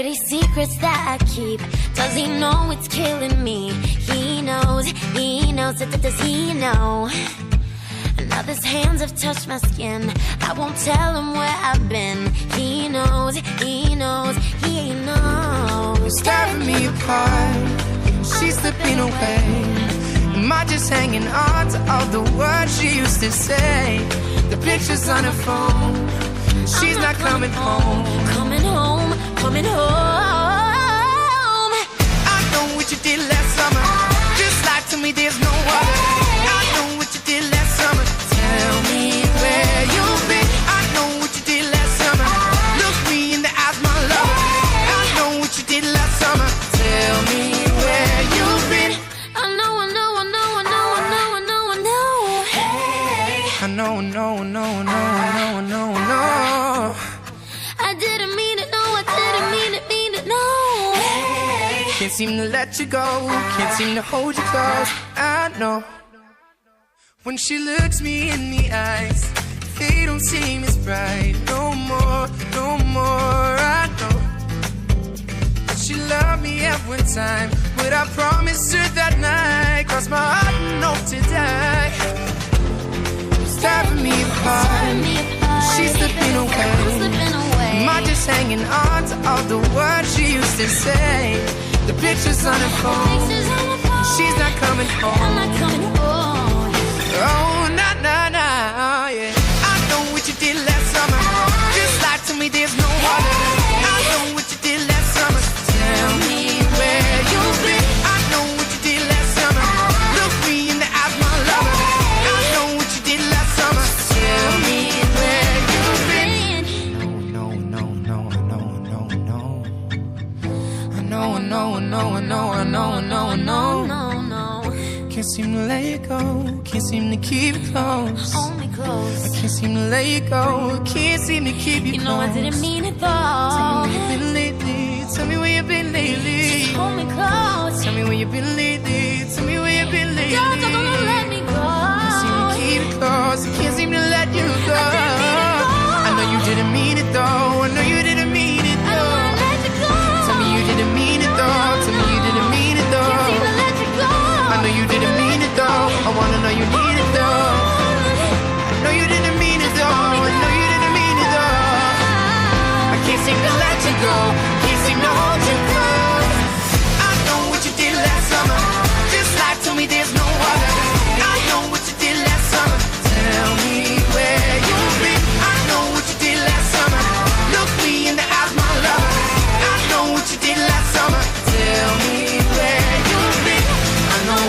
dirty secrets that I keep. Does he know it's killing me? He knows, does he know? Now his hands have touched my skin. I won't tell him where I've been. He knows, he knows. Tearing me apart, she's slipping away. Am I just hanging on to all the words she used to say? The pictures on her phone, she's not coming home. Coming home, coming home. I know what you did last summer. Just lie to me, there's no other. I know what you did last summer. Tell me where you've been. I know what you did last summer. Look me in the eyes, my love. I know what you did last summer. Tell me where you've been. I know. Hey. I know. I didn't mean it, no, I didn't mean it, no. Hey. Can't seem to let you go, can't seem to hold you close. I know. When she looks me in the eyes, they don't seem as bright. No more. I know that she loved me at one time, but I promised her that night. Cross my heart and hope to die. It's tearing me apart, she's slipping away. Am I just hanging on to all the words she used to say? The pictures on her phone, she's not coming home. Oh, nah, yeah. I know what you did last summer. Just lie to me, there's no other. I know what you did last summer. Tell me where you've been. I know what you did last summer. Look me in the eyes, my lover. I know what you did last summer. Tell me where you've been. No. Can't seem to let you go, can't seem to keep it close. Hold me close. I can't seem to let you go, can't seem to keep you close. You know I didn't mean it though. Tell me where you've been lately. Just hold me close. Tell me where you've been lately. Tell me where you've been lately. Don't let me go. Can't seem to keep it close, I can't seem to let you go. I know you didn't mean it though, I know you didn't mean it though. I don't wanna let you go. Tell me you didn't mean it though, tell me you didn't mean it though. Can't even let you go. I know you didn't mean it though, I wanna know you need it though. I know you didn't mean it though, I know you didn't mean it though. I can't seem to let you go, can't seem to hold you close. I know what you did last summer, just lie to me, there's no other. I know what you did last summer, tell me where you've been. I know what you did last summer, look me in the eyes, my love. I know what you did last summer, tell me where you've been. I know.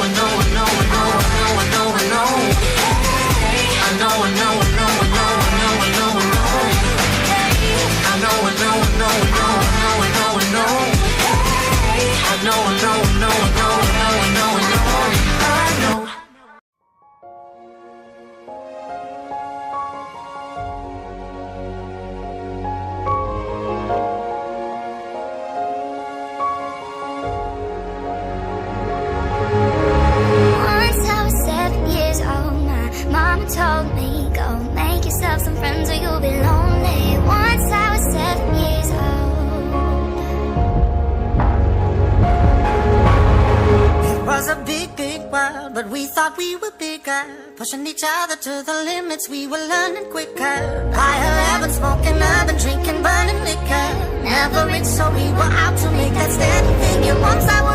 Once I was 7 years old, my mama told me, go make yourself some friends or you'll be lonely. Once I was 7 years old. It was a big world, but we thought we were bigger. Pushing each other to the limits, we were learning quicker. Higher heaven, smoking herb and drinking burning liquor. Never rich, so we were out to make that steady figure. Once I was